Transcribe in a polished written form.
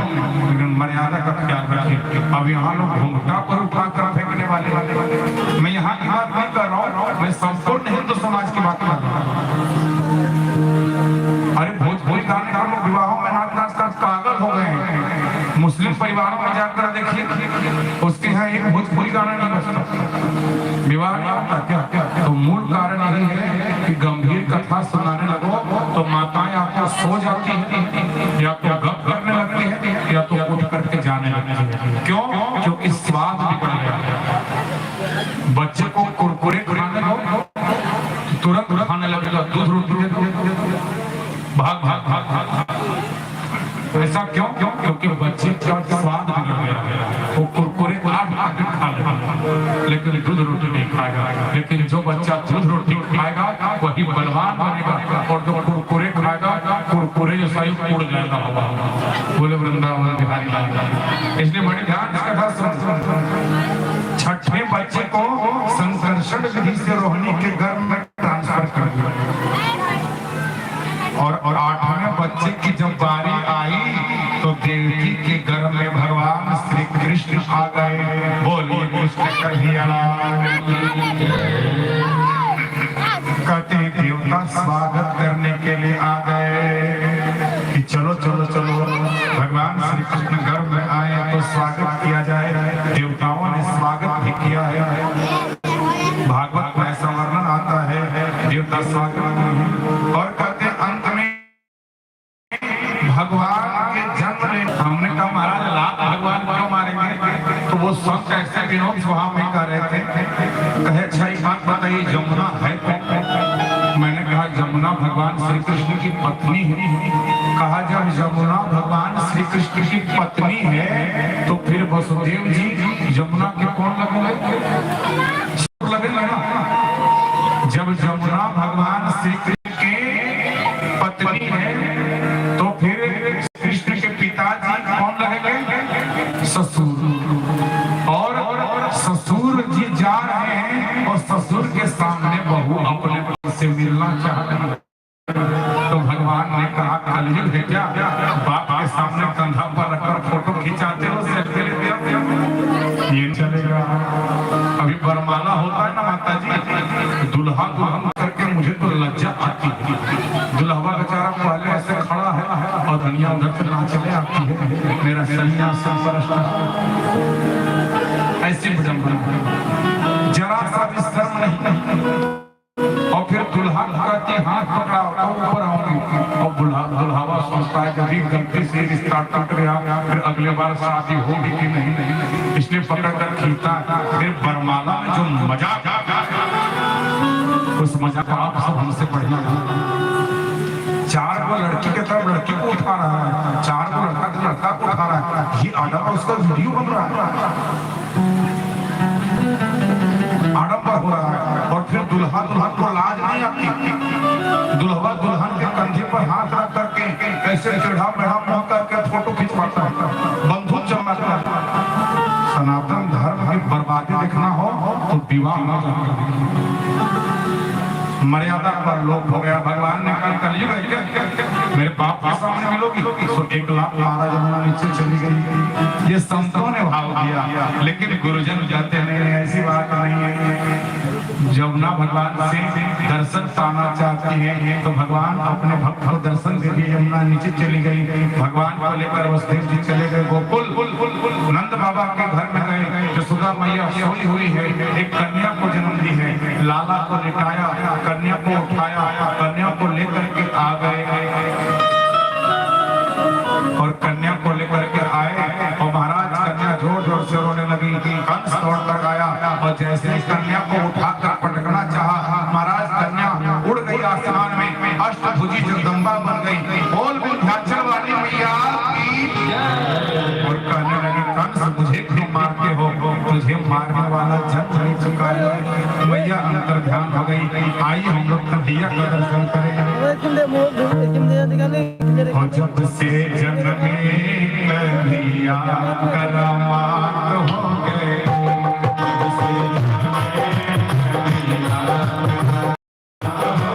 लेकिन मर्यादा का ख्याल रखिए। अब यहाँ लोग घूंघटा पर उठा कर फेंकने वाले, मैं यहाँ की बात नहीं कर रहा हूँ, मैं संपूर्ण हिंदू समाज की बात कर रहा हूँ। अरे भोजपुरी गाने का लोग विवाहों में नाच नाच कर पागल हो गए हैं। मुस्लिम परिवारों में जाकर देखिए, उसके यहाँ एक भोजपुरी गाना नहीं बजता, विवाह नहीं होता क्या? तो मूल कारण यही है कि गंभीर कथा सुनाने लगो तो माताएं आपको सो जाती हैं, या तो गप करने लगती है, या तो उठ करके जाने लगती है। क्यों? क्योंकि स्वाद बिगड़ गया। बच्चे को कुरकुरे खाने दो, तुरंत खाने लगेगा, दूध रोटी दे दो, भाग भाग भाग भाग। तो ऐसा क्यों? क्योंकि बच्चे का स्वाद बिगड़ गया। वो कुरकुरे खा लेगा लेकिन दूध रोटी नहीं खाएगा। लेकिन जो बच्चा दूध रोटी खाएगा वही बलवान बनेगा, और जो कुरकुरे खाएगा कुरकुरे जैसा ही उड़ जाएगा हवा। बोले वृंदावन बिहारी लाल। इसलिए बड़े ध्यान से कथा सुन। छठवें बच्चे को संकर्षण विधि से रोहिणी के गर्भ में ट्रांसफर कर दिया, और आठवें बच्चे की जब बारी आई तो देवकी के गर्भ में भगवान श्री कृष्ण आ गए। बोलिए कृष्ण कन्हैया कहते देवता स्वागत करने के लिए आ गए कि चलो चलो चलो भगवान श्री कृष्ण गर्भ में आए तो स्वागत किया जाए। देवताओं ने स्वागत भी किया है। भागवत में ऐसा वर्णन आता है देवता स्वागत, और कहते अंत में भगवान के जन्म में हमने कहा महाराज लाख भगवान क्यों मारेंगे? तो वो संत ऐसे विनोद स्वभाव में कर रहे थे, कहे अच्छा एक बात बताइए जमुना है कौन? मैंने कहा जमुना भगवान श्री कृष्ण की पत्नी है। कहा जब जमुना भगवान श्री कृष्ण की पत्नी है तो फिर वसुदेव जी जमुना के कौन लगेगा ना? जब जमुना भगवान श्री कृष्ण की पत्नी है तो फिर कृष्ण के पिताजी कौन लगेंगे? ससुर। और ससुर जी जा रहे हैं और ससुर के सामने बहू अपने से मिलना चाहते हैं, तो भगवान ने कहा कलयुग है क्या? बाप के सामने कंधा पर रखकर फोटो खिंचाते हो, सेल्फी लेते हो, ये चलेगा? अभी बरमाला होता है ना माता जी, दुल्हा दुल्हन करके मुझे तो लज्जा आती है। दुल्हवा बेचारा पहले ऐसे खड़ा है और दुनिया उधर से नाचने आती है, मेरा सन्यासी ऐसी विडंबना, जरा सा भी शर्म नहीं। और फिर दुल्हा कहती हाथ पकड़ा ऊपर आऊंगी, और दुल्हावा सोचता है कभी गलती से रिश्ता टूट गया फिर अगले बार शादी होगी कि नहीं, इसलिए पकड़ कर खींचता। फिर बरमाला में जो मजाक, उस मजाक का आप सब हमसे बढ़िया। चार को लड़की के तरफ लड़की को उठा रहा है, चार को लड़का को उठा रहा है, ये आडम्बर उसका वीडियो बन रहा है, आडम्बर हो रहा है। और फिर दुल्हा दुल्हन को लाज नहीं आती, दुल्हा दुल्हन के कंधे पर हाथ रख करके ऐसे टेढ़ा मेढ़ा मुंह करके फोटो खिंचवाता है, बंदूक चलाता है। सनातन धर्म की बर्बादी देखना हो तो विवाह न करें। मर्यादा पर लोप हो गया। भगवान ने कहा कलयुग है मेरे बाप के सामने मिलोगी, तो 1 लाख महाराज जमुना नीचे चली गई। ये संतों ने भाव किया, लेकिन गुरुजन कहते नहीं ऐसी बात नहीं है। जमुना भगवान से दर्शन पाना चाहती है तो भगवान अपने भक्त को दर्शन के लिए यमुना नीचे चली गई। भगवान को लेकर वसुदेव जी चले गए गोकुल, नंद बाबा के घर में गए। यशोदा मैया सोई हुई है, एक कन्या को जन्म दी है, लाला को लिटाया, कन्या को उठाया, कन्या को लेकर के आ गए, और कन्या को लेकर के आए और महाराज कन्या जोर जोर से रोने लगी। कंस दौड़ कर आया और जैसे ही कन्या को उठाकर पटकना चाहा, महाराज कन्या उड़ गई आसमान में, अष्टभुजी जगदम्बा बन गई। बोल विंध्याचल वाली मैया की जय। और कहने लगी कंस मुझे क्यों मारते हो, तुझे मारने वाला जन्म नहीं चुका है। मैया अंतर ध्यान हो गई। आइए हम लोग कन्हैया का दर्शन करें।